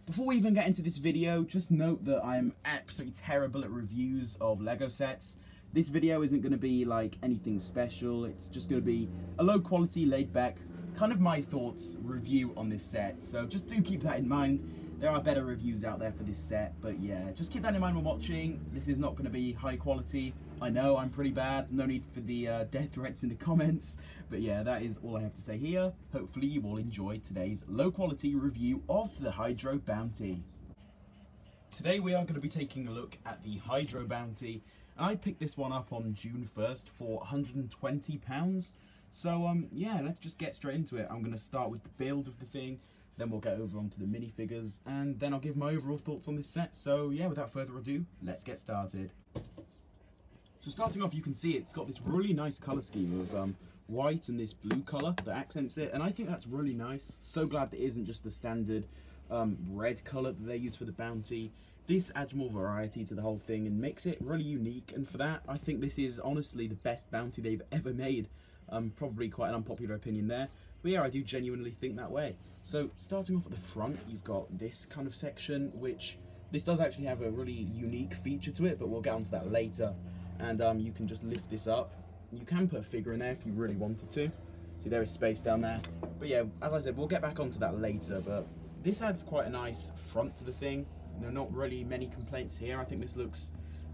Before we even get into this video, just note that I'm absolutely terrible at reviews of Lego sets. This video isn't going to be like anything special, it's just going to be a low quality, laid back, kind of my thoughts review on this set. So just do keep that in mind. There are better reviews out there for this set, but yeah, just keep that in mind when watching. This is not going to be high quality. I know I'm pretty bad, no need for the death threats in the comments, but yeah, that is all I have to say here. Hopefully you all enjoyed today's low quality review of the Hydro Bounty. Today we are going to be taking a look at the Hydro Bounty, and I picked this one up on June 1st for £120. So yeah, let's just get straight into it. I'm going to start with the build of the thing, then we'll get over onto the minifigures, and then I'll give my overall thoughts on this set. So yeah, without further ado, let's get started. So starting off, you can see it's got this really nice colour scheme of white and this blue colour that accents it, and I think that's really nice. So glad that it isn't just the standard red colour that they use for the bounty. This adds more variety to the whole thing and makes it really unique, and for that I think this is honestly the best bounty they've ever made. Probably quite an unpopular opinion there, but yeah, I do genuinely think that way. So starting off at the front, you've got this kind of section, which this does actually have a really unique feature to it, but we'll get onto that later. And you can just lift this up. You can put a figure in there if you really wanted to. See, there is space down there. But yeah, as I said, we'll get back onto that later, but this adds quite a nice front to the thing. You know, not really many complaints here. I think this looks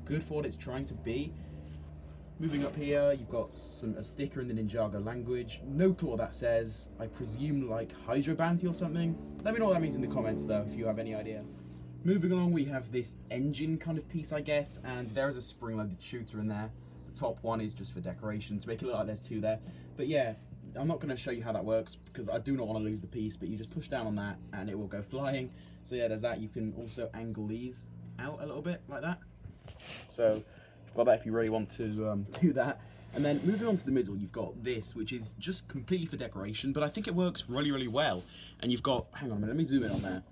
good for what it's trying to be. Moving up here, you've got a sticker in the Ninjago language. No clue what that says. I presume like Hydro Bounty or something. Let me know what that means in the comments though, if you have any idea. Moving along, we have this engine kind of piece, I guess, and there is a spring-loaded shooter in there. The top one is just for decoration, to make it look like there's two there. But yeah, I'm not going to show you how that works, because I do not want to lose the piece, but you just push down on that, and it will go flying. So yeah, there's that. You can also angle these out a little bit, like that. So you've got that if you really want to do that. And then moving on to the middle, you've got this, which is just completely for decoration, but I think it works really, really well. And you've got, hang on a minute, let me zoom in on there.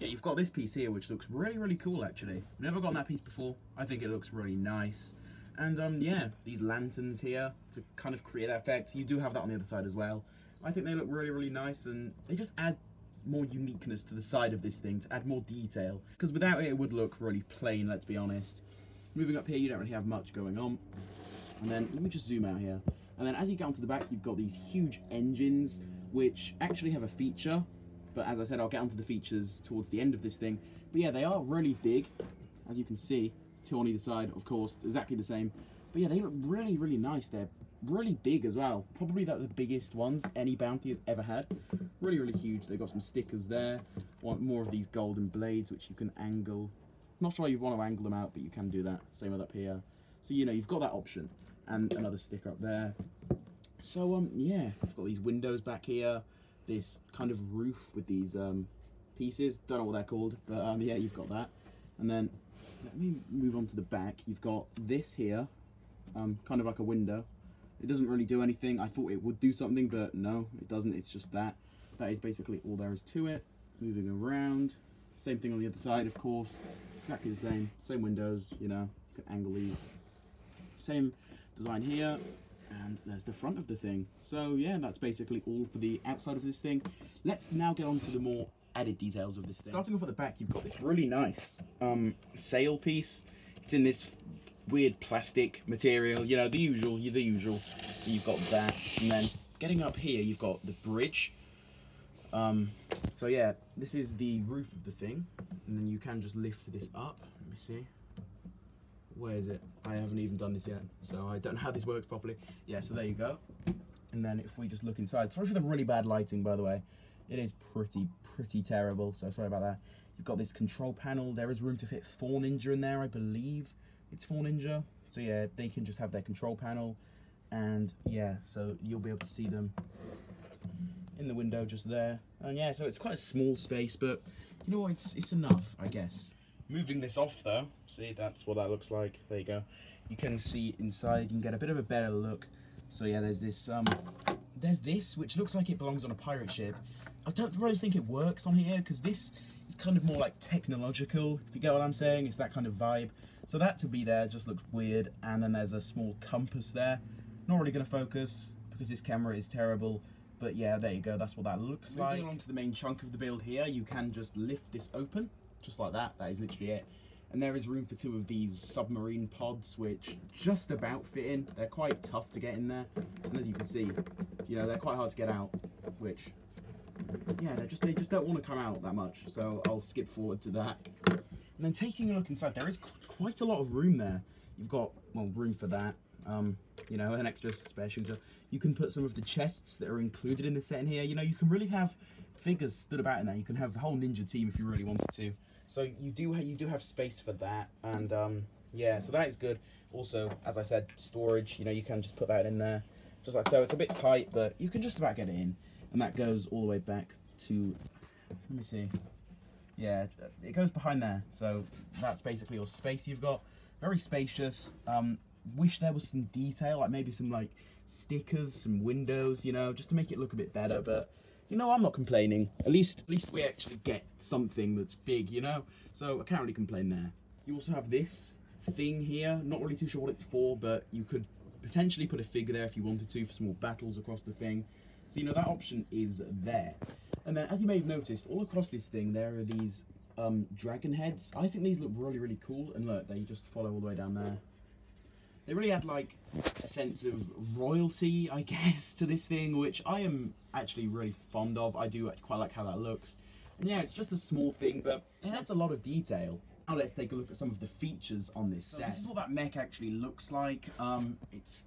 Yeah, you've got this piece here, which looks really, really cool, actually. I've never gotten that piece before. I think it looks really nice. And yeah, these lanterns here to kind of create that effect. You do have that on the other side as well. I think they look really, really nice, and they just add more uniqueness to the side of this thing, to add more detail. Because without it, it would look really plain, let's be honest. Moving up here, you don't really have much going on. And then, let me just zoom out here. And then as you get onto the back, you've got these huge engines, which actually have a feature. But as I said, I'll get onto the features towards the end of this thing. But yeah, they are really big, as you can see. Two on either side, of course, exactly the same. But yeah, they look really, really nice. They're really big as well. Probably like the biggest ones any bounty has ever had. Really, really huge. They've got some stickers there. Want more of these golden blades, which you can angle. Not sure you want to angle them out, but you can do that. Same with up here. So, you know, you've got that option. And another sticker up there. So, yeah, I've got these windows back here. This kind of roof with these pieces. Don't know what they're called, but yeah, you've got that. And then, let me move on to the back. You've got this here, kind of like a window. It doesn't really do anything. I thought it would do something, but no, it doesn't. It's just that. That is basically all there is to it. Moving around. Same thing on the other side, of course. Exactly the same. Same windows, you know. You can angle these. Same design here. And there's the front of the thing. So yeah, that's basically all for the outside of this thing. Let's now get on to the more added details of this thing. Starting off at the back, you've got this really nice sail piece. It's in this weird plastic material, you know, the usual. So you've got that, and then getting up here, you've got the bridge. So yeah, this is the roof of the thing, and then you can just lift this up. Let me see. Where is it? I haven't even done this yet, so I don't know how this works properly. Yeah, so there you go. And then if we just look inside, sorry for the really bad lighting, by the way. It is pretty terrible, so sorry about that. You've got this control panel. There is room to fit 4 Ninja in there, I believe. It's 4 Ninja. So yeah, they can just have their control panel. And yeah, so you'll be able to see them in the window just there. And yeah, so it's quite a small space, but you know what, it's enough, I guess. Moving this off though, see, that's what that looks like. There you go. You can see inside, you can get a bit of a better look. So yeah, there's this, which looks like it belongs on a pirate ship. I don't really think it works on here, because this is kind of more like technological, if you get what I'm saying. It's that kind of vibe. So that to be there just looks weird. And then there's a small compass there. Not really going to focus, because this camera is terrible. But yeah, there you go, that's what that looks like. Moving along to the main chunk of the build here, you can just lift this open, just like that. That is literally it. And there is room for 2 of these submarine pods, which just about fit in. They're quite tough to get in there. And as you can see, you know, they're quite hard to get out, which, yeah, they just don't want to come out that much. So I'll skip forward to that. And then taking a look inside, there is quite a lot of room there. You've got, well, room for that. You know, an extra spare shooter. You can put some of the chests that are included in the set in here. You know, you can really have figures stood about in there. You can have the whole ninja team if you really wanted to. So you do have space for that, and yeah, so that is good. Also, as I said, storage. You know, you can just put that in there, just like so. It's a bit tight, but you can just about get it in, and that goes all the way back to. Let me see. Yeah, it goes behind there. So that's basically your space you've got. Very spacious. Wish there was some detail, like maybe some like stickers, some windows, you know, just to make it look a bit better. But you know, I'm not complaining. At least we actually get something that's big, you know. So I can't really complain there. You also have this thing here. Not really too sure what it's for, but you could potentially put a figure there if you wanted to for small battles across the thing. So you know that option is there. And then, as you may have noticed, all across this thing there are these dragon heads. I think these look really, really cool. And look, they just follow all the way down there. They really add like a sense of royalty, I guess, to this thing, which I am actually really fond of. I do quite like how that looks. And yeah, it's just a small thing, but it adds a lot of detail. Now let's take a look at some of the features on this set. So this is what that mech actually looks like. It's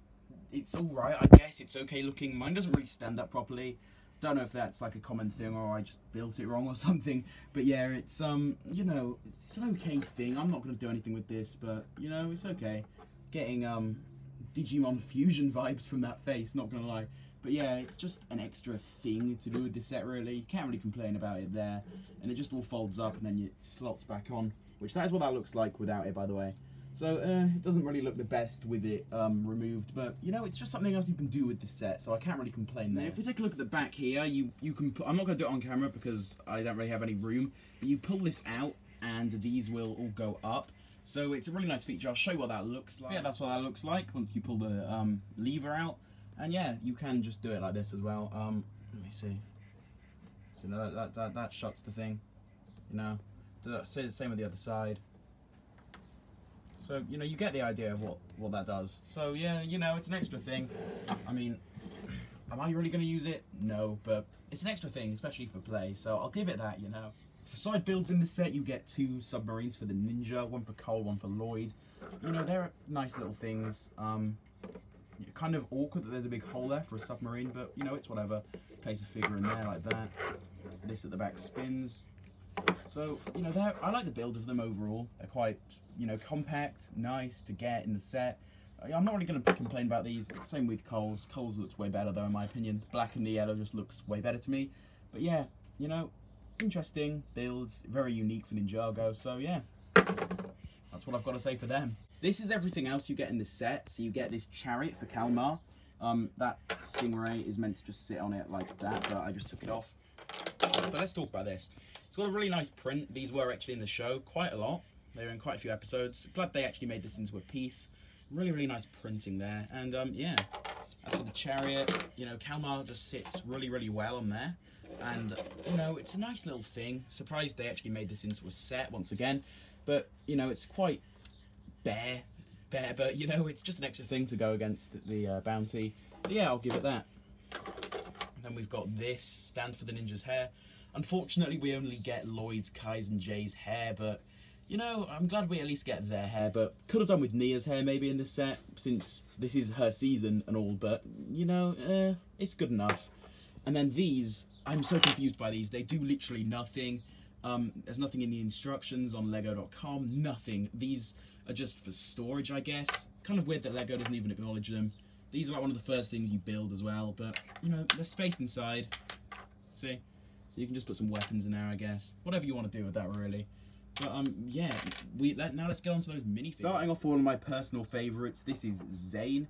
alright, I guess. It's okay looking. Mine doesn't really stand up properly. Don't know if that's like a common thing or I just built it wrong or something. But yeah, it's you know, it's an okay thing. I'm not going to do anything with this, but you know, it's okay. Getting Digimon Fusion vibes from that face, not gonna lie. But yeah, it's just an extra thing to do with this set, really. You can't really complain about it there. And it just all folds up and then it slots back on, which that is what that looks like without it, by the way. So it doesn't really look the best with it removed, but you know, it's just something else you can do with this set, so I can't really complain there. Now, if we take a look at the back here, you can put, I'm not gonna do it on camera because I don't really have any room, but you pull this out and these will all go up. So it's a really nice feature. I'll show you what that looks like. Yeah, that's what that looks like once you pull the lever out. And yeah, you can just do it like this as well. Let me see. So that shuts the thing. You know, say the same with the other side. So you know, you get the idea of what that does. So yeah, you know, it's an extra thing. I mean, am I really going to use it? No, but it's an extra thing, especially for play. So I'll give it that. You know. For side builds in this set, you get 2 submarines for the Ninja, one for Cole, one for Lloyd. You know, they're nice little things. Kind of awkward that there's a big hole there for a submarine, but you know, it's whatever. Place a figure in there like that. This at the back spins. So, you know, I like the build of them overall. They're quite, you know, compact, nice to get in the set. I'm not really going to complain about these. Same with Cole's. Cole's looks way better though, in my opinion. Black and the yellow just looks way better to me. But yeah, you know, interesting builds, very unique for Ninjago, so yeah, that's what I've got to say for them. This is everything else you get in this set. So you get this chariot for Kalmar. That Stingray is meant to just sit on it like that, but I just took it off. But let's talk about this. It's got a really nice print. These were actually in the show quite a lot. They were in quite a few episodes. Glad they actually made this into a piece. Really, really nice printing there. And yeah, as for the chariot, you know, Kalmar just sits really, really well on there. And, you know, it's a nice little thing. Surprised they actually made this into a set once again. But, you know, it's quite bare, but, you know, it's just an extra thing to go against the bounty. So, yeah, I'll give it that. And then we've got this stand for the ninja's hair. Unfortunately, we only get Lloyd's, Kai's, and Jay's hair, but, you know, I'm glad we at least get their hair. But could have done with Nia's hair maybe in this set, since this is her season and all. But, you know, it's good enough. And then these, I'm so confused by these. They do literally nothing. There's nothing in the instructions on Lego.com, nothing. These are just for storage, I guess. Kind of weird that Lego doesn't even acknowledge them. These are like one of the first things you build as well, but, you know, there's space inside. See? So you can just put some weapons in there, I guess. Whatever you want to do with that, really. But, yeah, now let's get on to those minifigures. Starting off with one of my personal favourites, this is Zane.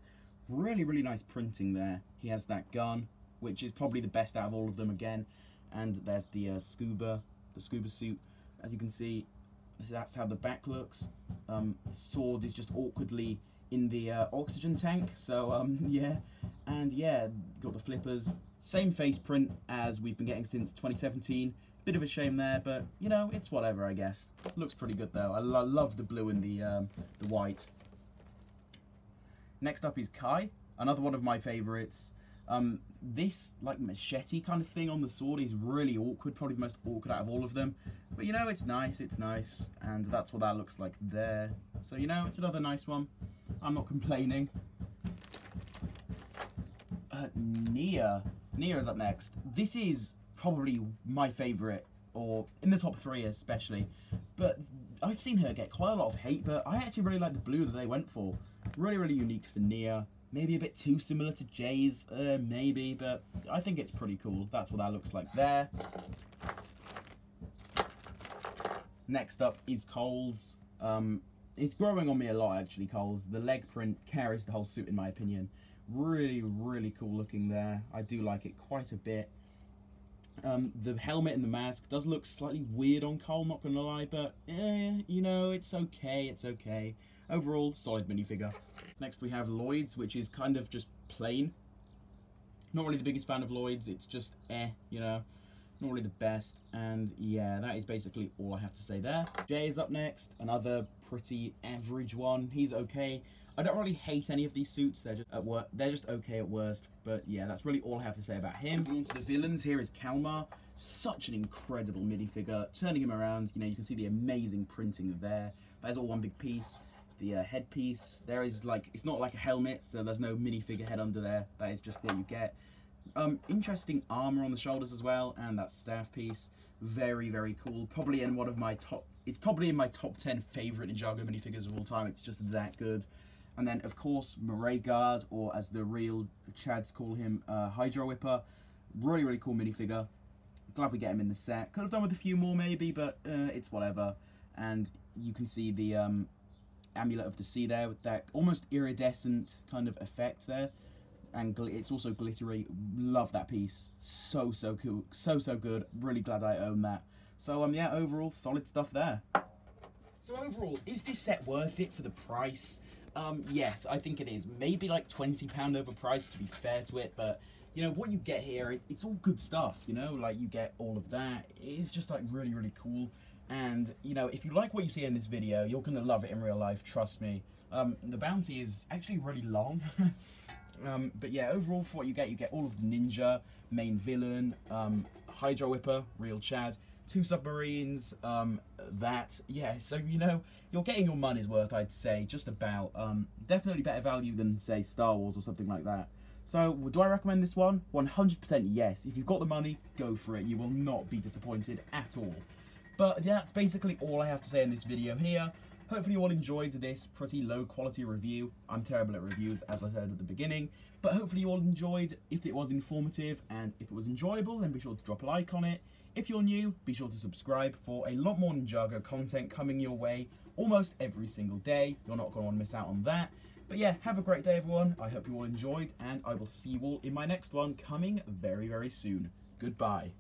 Really, really nice printing there. He has that gun, which is probably the best out of all of them again. And there's the scuba suit. As you can see, that's how the back looks. The sword is just awkwardly in the oxygen tank. So yeah, and yeah, got the flippers. Same face print as we've been getting since 2017. Bit of a shame there, but you know, it's whatever, I guess. Looks pretty good though. I love the blue and the white. Next up is Kai, another one of my favourites. This like machete kind of thing on the sword is really awkward, probably the most awkward out of all of them. But you know, it's nice, and that's what that looks like there. So you know, it's another nice one. I'm not complaining. Nia is up next. This is probably my favourite, or in the top 3 especially. But I've seen her get quite a lot of hate, but I actually really like the blue that they went for. Really, really unique for Nia. Maybe a bit too similar to Jay's, maybe, but I think it's pretty cool. That's what that looks like there. Next up is Cole's. It's growing on me a lot, actually, Cole's. The leg print carries the whole suit, in my opinion. Really, really cool looking there. I do like it quite a bit. The helmet and the mask does look slightly weird on Cole, not gonna lie, but you know, it's okay. Overall, solid minifigure. Next we have Lloyd's, which is kind of just plain. Not really the biggest fan of Lloyd's, it's just you know, not really the best. And yeah, that is basically all I have to say there. Jay is up next, another pretty average one. He's okay. I don't really hate any of these suits, they're just at work, they're just okay at worst. But yeah, that's really all I have to say about him. On to the villains, here is Kalmar. Such an incredible minifigure. Turning him around, you know, you can see the amazing printing there. That is all one big piece. The headpiece, there is like, it's not like a helmet, so there's no minifigure head under there. That is just what you get. Interesting armor on the shoulders as well, and that staff piece. Very, very cool. Probably in one of my top, it's probably in my top 10 favorite Ninjago minifigures of all time. It's just that good. And then, of course, Murray Guard, or as the real Chads call him, Hydro Whipper. Really, really cool minifigure. Glad we get him in the set. Could have done with a few more maybe, but it's whatever. And you can see the Amulet of the Sea there with that almost iridescent kind of effect there. And it's also glittery. Love that piece. So cool. So good. Really glad I own that. So, yeah, overall, solid stuff there. So overall, is this set worth it for the price? Yes, I think it is. Maybe like £20 overpriced to be fair to it, but you know, what you get here, it's all good stuff, you know, like you get all of that. It's just like really, really cool. And you know, if you like what you see in this video, you're gonna love it in real life, trust me. The bounty is actually really long. But yeah, overall for what you get all of the Ninja, main villain, Hydro Whipper, real Chad, 2 submarines, yeah, so you know, you're getting your money's worth, I'd say, just about. Definitely better value than, say, Star Wars or something like that. So, do I recommend this one? 100% yes. If you've got the money, go for it. You will not be disappointed at all. But yeah, that's basically all I have to say in this video here. Hopefully you all enjoyed this pretty low quality review. I'm terrible at reviews, as I said at the beginning, but hopefully you all enjoyed. If it was informative and if it was enjoyable, then be sure to drop a like on it. If you're new, be sure to subscribe for a lot more Ninjago content coming your way almost every single day. You're not going to want to miss out on that. But yeah, have a great day everyone. I hope you all enjoyed, and I will see you all in my next one coming very, very soon. Goodbye.